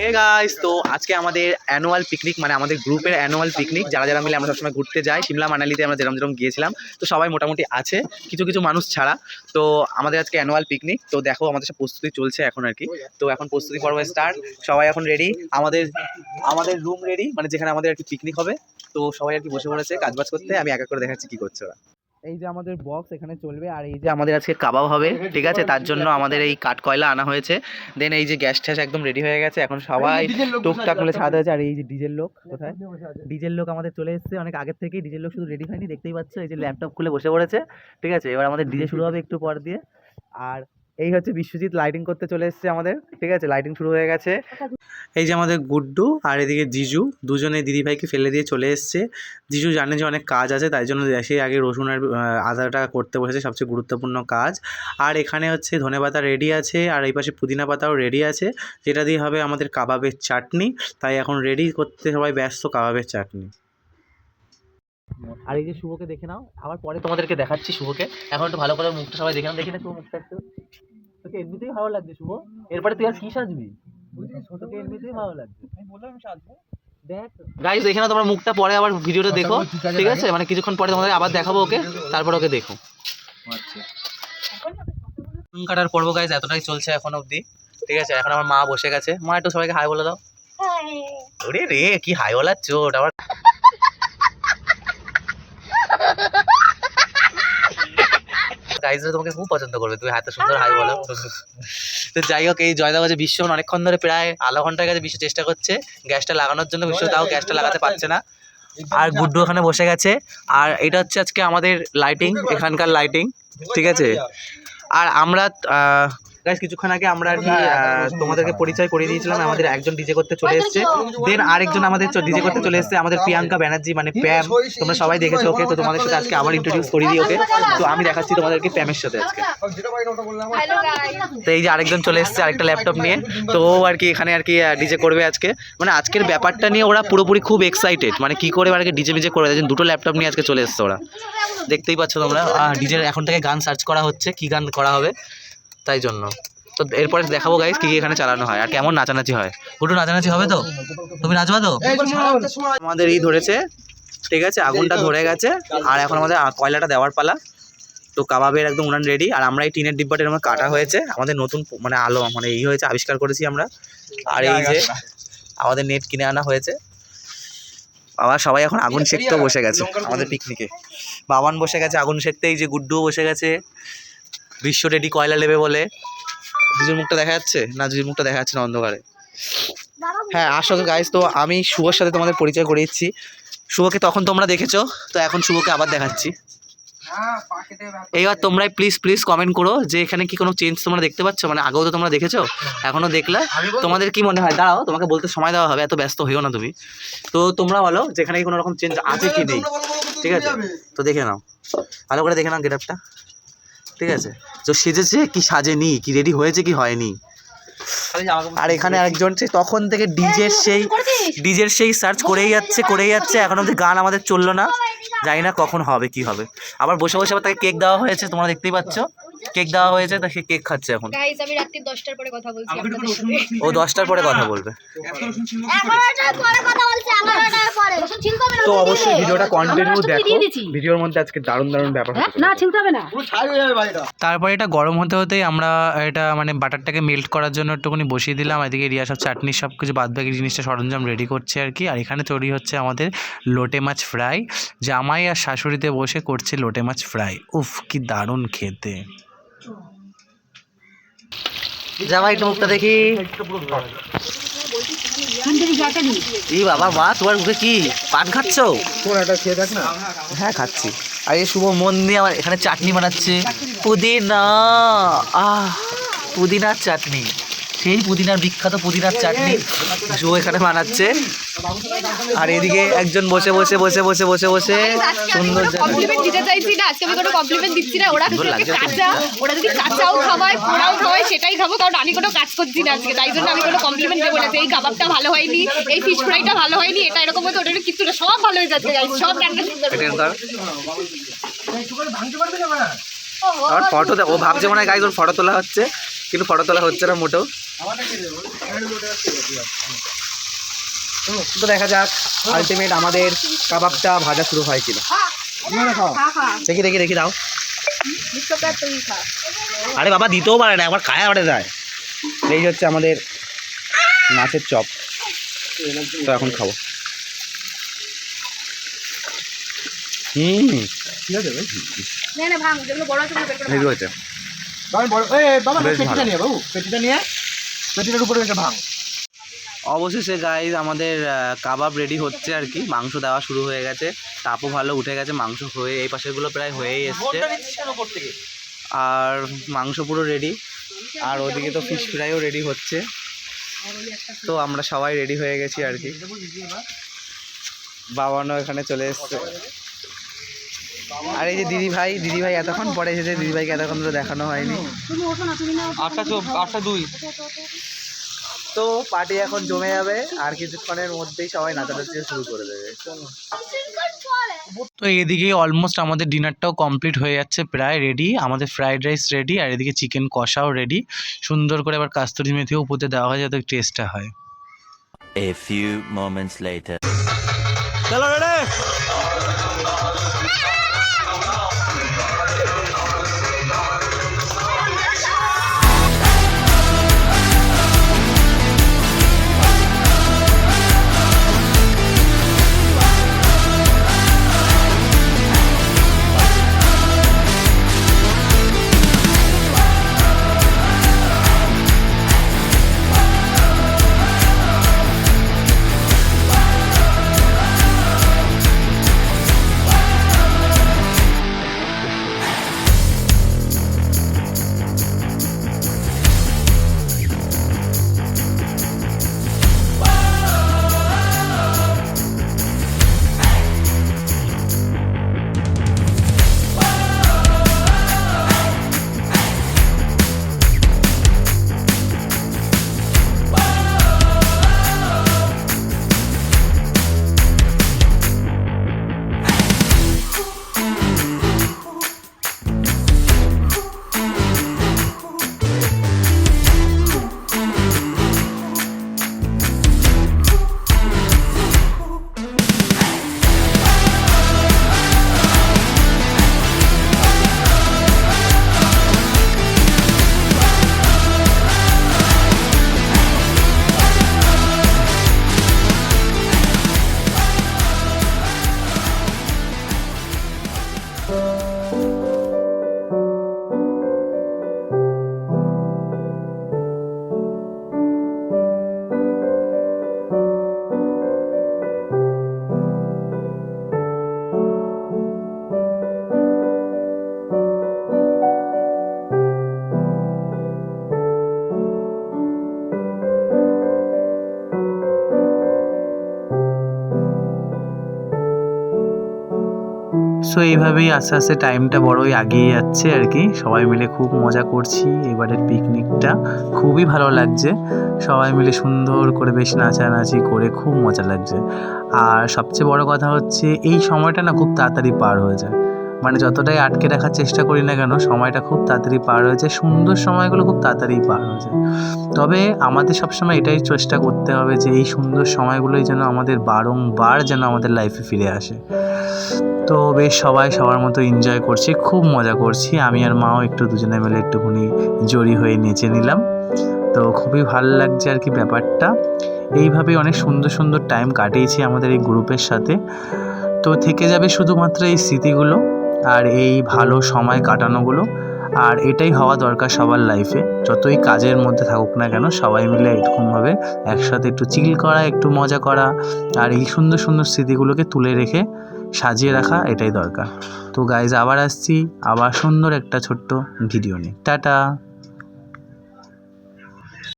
Hey guys, তো আজকে আমাদের অ্যানুয়াল পিকনিক, মানে আমাদের গ্রুপের অ্যানুয়াল পিকনিক। যারা যারা মিলে আমরা সবসময় ঘুরতে যাই সিমলা মানালিতে, আমরা যেরকম যেরকম গিয়েছিলাম, তো সবাই মোটামুটি আছে, কিছু কিছু মানুষ ছাড়া। তো আমাদের আজকে অ্যানুয়াল পিকনিক, তো দেখো আমাদের সব প্রস্তুতি চলছে এখন আর কি। তো এখন প্রস্তুতি পর্ব স্টার্ট, সবাই এখন রেডি, আমাদের আমাদের রুম রেডি, মানে যেখানে আমাদের আর কি পিকনিক হবে। তো সবাই আর কি বসে পড়েছে কাজবাজ করতে, আমি এক এক করে দেখাচ্ছি কি করছে ওরা। এই যে আমাদের বক্স এখানে চলবে, আর এই যে আমাদের আজকে কাবাব হবে, ঠিক আছে, তার জন্য আমাদের এই কাঠ কয়লা আনা হয়েছে। দেন এই যে গ্যাস ট্যাস একদম রেডি হয়ে গেছে, এখন সবাই টুকটাক করে ছাদ হয়েছে। আর এই যে ডিজেল লোক কোথায়, ডিজেল লোক আমাদের চলে এসেছে অনেক আগের থেকেই। ডিজেল লোক শুধু রেডি হয়নি, দেখতেই পাচ্ছ, এই যে ল্যাপটপ খুলে বসে পড়েছে, ঠিক আছে। এবার আমাদের ডিজে শুরু হবে একটু পর দিয়ে। আর এই হচ্ছে বিশ্বজিৎ লাইটিং করতে চলে এসেছে আমাদের, ঠিক আছে, লাইটিং শুরু হয়ে গেছে। এই যে আমাদের গুড্ডু আর এদিকে জিজু, দুজনে দিদিভাইকে ফেলে দিয়ে চলে এসছে। জিজু জানে যে অনেক কাজ আছে, তাই জন্য দেশে আগে রসুন আর আদাটা করতে বসেছে, সবচেয়ে গুরুত্বপূর্ণ কাজ। আর এখানে হচ্ছে ধনেপাতা রেডি আছে, আর এই পাশে পুদিনা পাতাও রেডি আছে, যেটা দিয়ে হবে আমাদের কাবাবের চাটনি। তাই এখন রেডি করতে সবাই ব্যস্ত কাবাবের চাটনি। আর এই যে শুভকে দেখে নাও, আবার পরে তোমাদেরকে দেখাচ্ছি শুভকে। এখন একটু ভালো করে মুখটা সবাই দেখে নাও, দেখে না শুভ মুখটা একটু। তোকে এমনিতেই ভালো লাগছে শুভ, এরপরে তুই আর কি সাজবি? তোকে এমনিতেই ভালো লাগছে, আমি বললাম আমি সাজবো। দেখ গাইস, দেখে নাও তোমার মুখটা, পরে আবার ভিডিওটা দেখো, ঠিক আছে, মানে কিছুক্ষণ পরে তোমাদের আবার দেখাবো ওকে, তারপর ওকে দেখো। আচ্ছা, চুন কাটার পর্ব গাইস এতটাই চলছে এখন অবধি, ঠিক আছে। এখন আমার মা বসে গেছে, মা একটু সবাইকে হাই বলে দাও। ওরে রে, কি হাই বলার চোট আবার। গাইজরা তোমাকে খুব পছন্দ করবে, তুমি এত সুন্দর হাই বলো। তো যাই হোক, এই জয়দাবাজে বিশ্ব অনেকক্ষণ ধরে, প্রায় আধা ঘন্টার কাছে বিশ্ব চেষ্টা করছে গ্যাসটা লাগানোর জন্য, বিশ্ব তাও গ্যাসটা লাগাতে পারছে না। আর গুড্ডু ওখানে বসে গেছে। আর এটা হচ্ছে আজকে আমাদের লাইটিং, এখানকার লাইটিং, ঠিক আছে। আর আমরা গাইস কিছুক্ষণ আগে আমরা আর কি তোমাদেরকে পরিচয় করিয়ে দিয়েছিলাম, আমাদের একজন ডিজে করতে চলে এসেছে। দেন আরেকজন আমাদের ডিজে করতে চলে এসেছে, আমাদের প্রিয়াঙ্কা ব্যানার্জি, মানে প্যাম। তোমরা সবাই দেখেছো ওকে, তো তোমাদের সাথে আজকে আবার ইন্ট্রোডিউস করিয়ে দিই ওকে। তো আমি দেখাচ্ছি তোমাদেরকে প্যামের সাথে আজকে। তো এই যে আরেকজন চলে এসেছে আরেকটা ল্যাপটপ নিয়ে, তো ও আর কি এখানে আর কি ডিজে করবে আজকে। মানে আজকের ব্যাপারটা নিয়ে ওরা পুরোপুরি খুব এক্সাইটেড, মানে কি করে আর কি ডিজে মিজে করে, দুটো ল্যাপটপ নিয়ে আজকে চলে এসছে ওরা, দেখতেই পাচ্ছ তোমরা। ডিজের এখন থেকে গান সার্চ করা হচ্ছে, কি গান করা হবে, তাই জন্য। তো এরপরে দেখাবো গাইস কি কি এখানে চালানো হয় আর কেমন নাচানাচি হয়। ওটু নাচানাচি হবে তো? তুমি নাচবা তো? আমাদের এই ধরেছে, ঠিক আছে, আগুনটা ধরে গেছে, আর এখন আমাদের কয়লাটা দেওয়ার পালা। তো কাবাবের একদম উনান রেডি, আর আমরা এই টিনের ডিব্বাটা এরকম কাটা হয়েছে, আমাদের নতুন মানে আলো মানে এই হয়েছে, আবিষ্কার করেছি আমরা। আর এই যে আমাদের নেট কিনে আনা হয়েছে। আবার সবাই এখন আগুন সেঁকতেও বসে গেছে আমাদের পিকনিকে। বাবান বসে গেছে আগুন সেঁকতে, এই যে গুড্ডুও বসে গেছে, বিশ্ব রেডি কয়লা নেবে বলে। জিজুর মুখটা দেখা যাচ্ছে না? জিজুর মুখটা দেখা যাচ্ছে না অন্ধকারে। হ্যাঁ আসলে গাইস, তো আমি শুভর সাথে তোমাদের পরিচয় করে দিচ্ছি। শুভকে তখন তোমরা দেখেছো, তো এখন শুভকে আবার দেখাচ্ছি। এইবার তোমরাই প্লিজ প্লিজ কমেন্ট করো যে এখানে কি কোনো চেঞ্জ তোমরা দেখতে পাচ্ছ, মানে আগেও তো তোমরা দেখেছো, এখনো দেখলে, তোমাদের কি মনে হয়? দাঁড়াও, তোমাকে বলতে সময় দেওয়া হবে, এত ব্যস্ত হইও না তুমি। তো তোমরা বলো যেখানে কোনো রকম চেঞ্জ আছে কি নেই, ঠিক আছে। তো দেখে নাও, ভালো করে দেখে নাও গেট আপটা, ঠিক আছে। তো সেজেছে কি সাজেনি, কি রেডি হয়েছে কি হয়নি। আর এখানে আরেকজন তখন থেকে ডিজের সেই সার্চ করেই যাচ্ছে, এখন অব্দি গান আমাদের চললো না, জানি না কখন হবে কি হবে। আবার বসে বসে আবার তাকে কেক দেওয়া হয়েছে, তোমরা দেখতেই পাচ্ছ, কেক দেওয়া হয়েছে, তা সে কেক খাচ্ছে এখন। গাইস আমি রাত্রি 10টার পরে কথা বলছি, ও 10টার পরে কথা বলবে। তো অবশ্যই ভিডিওটা কন্টিনিউ দেখো, ভিডিওর মধ্যে আজকে দারুণ দারুণ ব্যাপার না ছিলতে হবে না। তারপরে এটা গরম হতে হতেই আমরা এটা মানে বাটারটাকে মেল্ট করার জন্য একটুখানি বসিয়ে দিলাম। এদিকে রিয়া সব চাটনি সব কিছু বাদবাকি জিনিসটা সরঞ্জাম রেডি করছে আর কি। আর এখানে তৈরি হচ্ছে আমাদের লোটে মাছ ফ্রাই, জামাই আর শাশুড়িতে বসে করছে লোটে মাছ ফ্রাই। উফ কি দারুণ খেতে। জামাই একটু মুখটা দেখি। এই বাবা মা, তোমার মুখে কি পান খাচ্ছ? হ্যাঁ খাচ্ছি। আর এই শুভ মন দিয়ে আমার এখানে চাটনি বানাচ্ছে, পুদিনা, পুদিনার চাটনি, সেই পুদিনার বিখ্যাত পুদিনার চাটনি শুভ এখানে বানাচ্ছে। আর এদিকে একজন বসে বসে বসে বসে বসে বসে সুন্দর কমপ্লিমেন্ট দিতে চাইছি না আজকে, আমি কোনো কমপ্লিমেন্ট দিচ্ছি না। ওরা যদি কাঁচাও খাওয়ায় পোড়াও খাওয়ায় সেটাই খাবো, কারণ আমি কোনো কাজ করছি না আজকে, তাই জন্য আমি কোনো কমপ্লিমেন্ট দেবো না। এই কাবাবটা ভালো হয়নি, এই ফিশ ফ্রাইটা ভালো হয়নি, এটা এরকম হতো, ওটা কিছু না, সব ভালো হয়ে যাচ্ছে গাইস, সব রান্না সুন্দর। ফটো ও ভাবছে মনে হয় গাইস ওর ফটো তোলা হচ্ছে, কিন্তু ফটো তোলা হচ্ছে না মোটেও। তো দেখা যাক আলটিমেট আমাদের কাবাবটা ভাজা শুরু হয় কিনা। দেখি দেখি দেখি দাও। আরে বাবা দিতেও পারে না, একবার খায় আবার দেয়। এই হচ্ছে আমাদের মাছের চপ, তো এখন খাবো। অবশেষে গাইজ আমাদের কাবাব রেডি হচ্ছে আর কি, মাংস দেওয়া শুরু হয়ে গেছে, তাপও ভালো উঠে গেছে, মাংস হয়ে এই পাশেরগুলো প্রায় হয়েই এসছে, আর মাংস পুরো রেডি, আর ওদিকে তো ফিশ ফ্রাইও রেডি হচ্ছে। তো আমরা সবাই রেডি হয়ে গেছি আর কি। বাবানও এখানে চলে এসছে। আর এই যে দিদি ভাই এতক্ষণ পরে এসেছে, দিদি ভাইকে এতক্ষণ ধরে দেখানো হয়নি। 8:02। তো পার্টি এখন জমে যাবে, আর কিছুক্ষণের মধ্যেই সবাই নাচানাচি শুরু করে দেবে। তো এদিকে অলমোস্ট আমাদের ডিনারটাও কমপ্লিট হয়ে যাচ্ছে, প্রায় রেডি। আমাদের ফ্রাইড রাইস রেডি, আর এদিকে চিকেন কষাও রেডি। সুন্দর করে আবার কাস্তুরি মেথিও উপরে দেওয়া হয় যাতে টেস্টটা হয়। A few moments later. চলো রেডি। সো এইভাবেই আস্তে আস্তে টাইমটা বড়ই এগিয়ে যাচ্ছে আর কি। সবাই মিলে খুব মজা করছি, এবারের পিকনিকটা খুবই ভালো লাগছে। সবাই মিলে সুন্দর করে বেশ নাচানাচি করে খুব মজা লাগছে। আর সবচেয়ে বড় কথা হচ্ছে এই সময়টা না খুব তাড়াতাড়ি পার হয়ে যায়, মানে যতটাই আটকে রাখার চেষ্টা করি না কেন সময়টা খুব তাড়াতাড়ি পার হয়ে যায়, সুন্দর সময়গুলো খুব তাড়াতাড়ি পার হয়ে যায়। তবে আমাদের সবসময় এটাই চেষ্টা করতে হবে যে এই সুন্দর সময়গুলোই যেন আমাদের বারংবার যেন আমাদের লাইফে ফিরে আসে। তো বেশ সবাই সবার মতো এনজয় করছি, খুব মজা করছি। আমি আর মাও একটু দুজনে মিলে একটুখানি জড়ি হয়ে নেচে নিলাম। তো খুবই ভালো লাগছে আর কি ব্যাপারটা। এইভাবেই অনেক সুন্দর সুন্দর টাইম কাটিয়েছি আমাদের এই গ্রুপের সাথে। তো থেকে যাবে শুধুমাত্র এই স্মৃতিগুলো আর এই ভালো সময় কাটানোগুলো। আর এটাই হওয়া দরকার সবার লাইফে, যতই কাজের মধ্যে থাকুক না কেন সবাই মিলে এরকমভাবে একসাথে একটু চিল করা, একটু মজা করা, আর এই সুন্দর সুন্দর স্মৃতিগুলোকে তুলে রেখে সাজিয়ে রাখা, এটাই দরকার। তো গাইজ আবার আসছি আবার সুন্দর একটা ছোট্ট ভিডিও নিয়ে। টাটা।